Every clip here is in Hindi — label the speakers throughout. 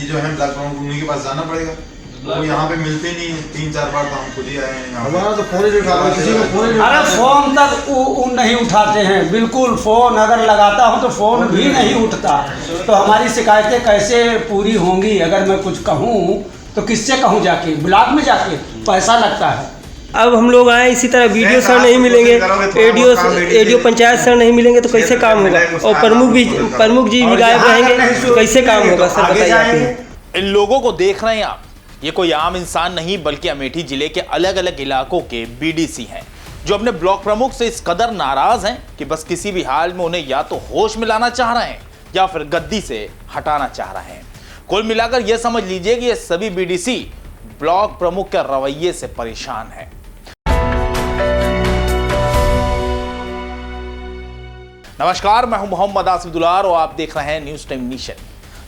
Speaker 1: जो है ब्लॉक प्रमुख उन्हीं के पास जाना पड़ेगा। वो यहाँ पे मिलते नहीं है, 3-4 बार तो हम खुद ही आए हैं। हमारा तो फोन ही उठा, किसी को फोन ही,
Speaker 2: अरे फोन तक वो नहीं उठाते हैं, बिल्कुल फोन अगर लगाता हूँ तो फोन भी नहीं उठता। तो हमारी शिकायतें कैसे पूरी होंगी? अगर मैं कुछ कहूँ तो किससे कहूँ? जाके ब्लॉक में जाके पैसा लगता है।
Speaker 3: अब हम लोग आए इसी तरह वीडियो सर नहीं मिलेंगे, एडीओ पंचायत सर नहीं मिलेंगे तो कैसे काम होगा? और प्रमुख जी गायब रहेंगे तो कैसे काम होगा? सर बताइए आप।
Speaker 4: इन लोगों को देख रहे हैं आप, ये कोई आम इंसान नहीं बल्कि अमेठी जिले के अलग अलग इलाकों के बीडीसी हैं, जो अपने ब्लॉक प्रमुख से इस कदर नाराज हैं कि बस किसी भी हाल में उन्हें या तो होश में लाना चाह रहे हैं या फिर गद्दी से हटाना चाह रहे हैं। कुल मिलाकर यह समझ लीजिए कि ये सभी बीडीसी ब्लॉक प्रमुख के रवैये से परेशान हैं। नमस्कार, मैं हूं मोहम्मद आसिफुल्लाह और आप देख रहे हैं न्यूज टाइम नेशन।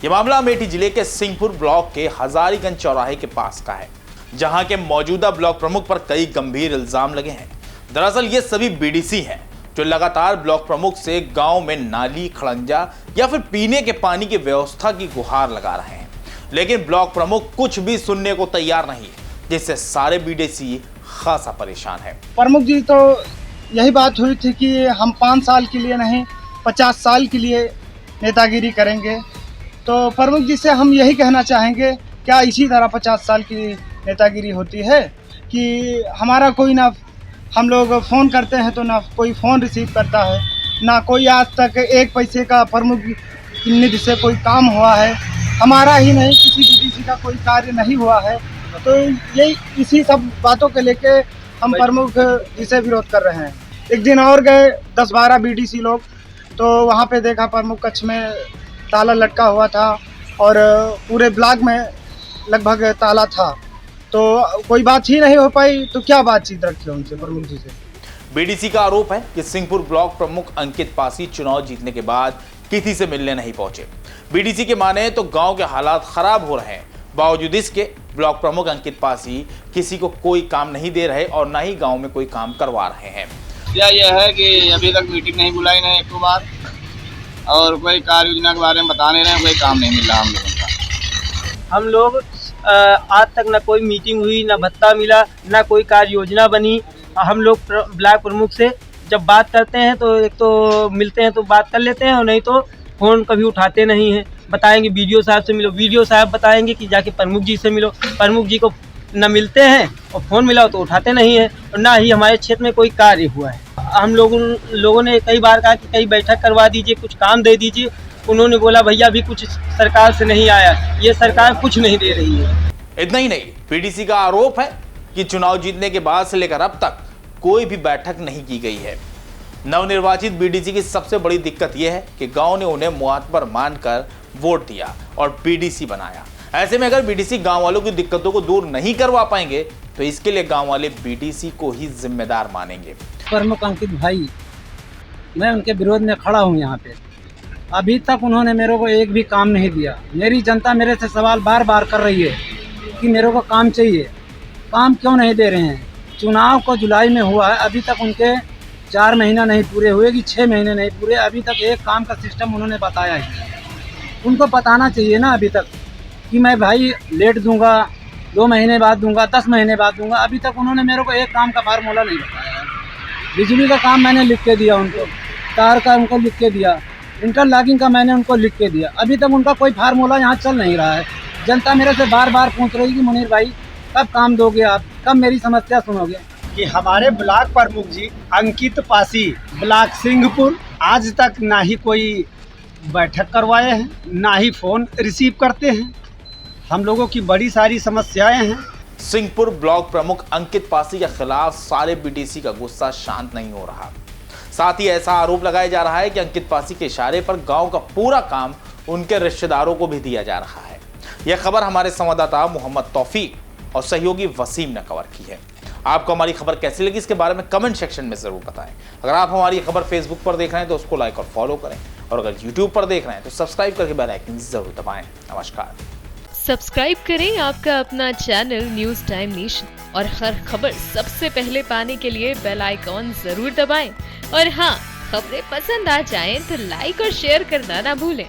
Speaker 4: यह मामला अमेठी जिले के सिंहपुर ब्लॉक के हजारीगंज चौराहे के पास का है, जहां के मौजूदा ब्लॉक प्रमुख पर कई गंभीर इल्जाम लगे हैं। दरअसल ये सभी बीडीसी हैं जो लगातार ब्लॉक प्रमुख से गांव में नाली, खड़ंजा या फिर पीने के पानी की व्यवस्था की गुहार लगा रहे हैं, लेकिन ब्लॉक प्रमुख कुछ भी सुनने को तैयार नहीं, जिससे सारे बीडीसी खासा परेशान है।
Speaker 5: प्रमुख जी तो यही बात हुई थी कि हम 5 साल के लिए नहीं 50 साल के लिए नेतागिरी करेंगे। तो प्रमुख जी से हम यही कहना चाहेंगे, क्या इसी तरह 50 साल की नेतागिरी होती है कि हमारा कोई ना, हम लोग फ़ोन करते हैं तो ना कोई फ़ोन रिसीव करता है, ना कोई आज तक 1 पैसे का प्रमुख निधि से कोई काम हुआ है, हमारा ही नहीं किसी बीडीसी का कोई कार्य नहीं हुआ है। तो यही इसी सब बातों के लेके हम प्रमुख जी से विरोध कर रहे हैं। एक दिन और गए 10-12 बीडीसी लोग, तो वहाँ पे देखा प्रमुख कक्ष में ताला लटका हुआ था और पूरे ब्लॉक में लगभग ताला था, तो कोई बात ही नहीं हो पाई। तो क्या बातचीत रखी उनसे, प्रमुख जी से?
Speaker 4: बीडीसी का आरोप है कि सिंहपुर ब्लॉक प्रमुख अंकित पासी चुनाव जीतने के बाद किसी से मिलने नहीं पहुंचे। बीडीसी के माने तो गांव के हालात खराब हो रहे हैं, बावजूद इसके ब्लॉक प्रमुख अंकित पासी किसी को कोई काम नहीं दे रहे और ना ही गांव में कोई काम करवा रहे हैं।
Speaker 6: यह है कि अभी तक मीटिंग नहीं बुलाई नहीं एक बार, और कोई कार्य योजना के बारे में बता नहीं रहे हैं, कोई काम नहीं मिल रहा हम लोगों का।
Speaker 3: हम लोग आज तक ना कोई मीटिंग हुई, ना भत्ता मिला, ना कोई कार्य योजना बनी। हम लोग ब्लॉक प्रमुख से जब बात करते हैं तो एक तो मिलते हैं तो बात कर लेते हैं, और नहीं तो फ़ोन कभी उठाते नहीं हैं। बताएंगे वीडियो साहब से मिलो, वीडियो साहब बताएंगे कि जाके प्रमुख जी से मिलो। प्रमुख जी को न मिलते हैं और फ़ोन मिलाओ तो उठाते नहीं हैं, और ना ही हमारे क्षेत्र में कोई कार्य हुआ है। हम लोगों ने कई बार कहा कि कई बैठक करवा दीजिए, कुछ काम दे दीजिए। उन्होंने बोला भैया अभी कुछ सरकार से नहीं आया, ये सरकार कुछ नहीं दे रही है।
Speaker 4: इतना ही नहीं, बीडीसी का आरोप है कि चुनाव जीतने के बाद से लेकर अब तक कोई भी बैठक नहीं की गई है। नवनिर्वाचित बीडीसी की सबसे बड़ी दिक्कत यह है कि गांव ने उन्हें मुआतबर मानकर वोट दिया और बीडीसी बनाया। ऐसे में अगर बीडीसी गांव वालों की दिक्कतों को दूर नहीं करवा पाएंगे तो इसके लिए गांव वाले बीडीसी को ही जिम्मेदार मानेंगे।
Speaker 7: प्रमुख अंकित भाई, मैं उनके विरोध में खड़ा हूं यहाँ पे। अभी तक उन्होंने मेरे को एक भी काम नहीं दिया। मेरी जनता मेरे से सवाल बार बार कर रही है कि मेरे को काम चाहिए, काम क्यों नहीं दे रहे हैं? चुनाव को जुलाई में हुआ है, अभी तक उनके 4 महीना नहीं पूरे हुए कि 6 महीने नहीं पूरे, अभी तक एक काम का सिस्टम उन्होंने बताया है। उनको बताना चाहिए ना अभी तक कि मैं भाई लेट दूंगा, 2 महीने बाद दूंगा, 10 महीने बाद दूंगा। अभी तक उन्होंने मेरे को एक काम का फार्मूला नहीं बताया है। बिजली का काम मैंने लिख के दिया उनको, तार का उनको लिख के दिया, इंटरलॉकिंग का मैंने उनको लिख के दिया। अभी तक उनका कोई फार्मूला यहाँ चल नहीं रहा है। जनता मेरे से बार बार पूछ रही कि मुनीर भाई कब काम दोगे आप, कब मेरी समस्या सुनोगे?
Speaker 5: कि हमारे ब्लॉक प्रमुख जी अंकित पासी ब्लॉक सिंहपुर आज तक ना ही कोई बैठक करवाए हैं, ना ही फ़ोन रिसीव करते हैं। हम लोगों की बड़ी सारी समस्याएं हैं।
Speaker 4: सिंहपुर ब्लॉक प्रमुख अंकित पासी के खिलाफ सारे बीडीसी का गुस्सा शांत नहीं हो रहा। साथ ही ऐसा आरोप लगाया जा रहा है कि अंकित पासी के इशारे पर गांव का पूरा काम उनके रिश्तेदारों को भी दिया जा रहा है। यह खबर हमारे संवाददाता मोहम्मद तौफीक और सहयोगी वसीम ने कवर की है। आपको हमारी खबर कैसी लगी इसके बारे में कमेंट सेक्शन में जरूर बताएं। अगर आप हमारी खबर फेसबुक पर देख रहे हैं तो उसको लाइक और फॉलो करें, और अगर यूट्यूब पर देख रहे हैं तो सब्सक्राइब करके बेल आइकन जरूर दबाएं। नमस्कार।
Speaker 8: सब्सक्राइब करें आपका अपना चैनल न्यूज टाइम नेशन, और हर खबर सबसे पहले पाने के लिए बेल आइकॉन जरूर दबाएं। और हाँ, खबरें पसंद आ जाएं तो लाइक और शेयर करना ना भूलें।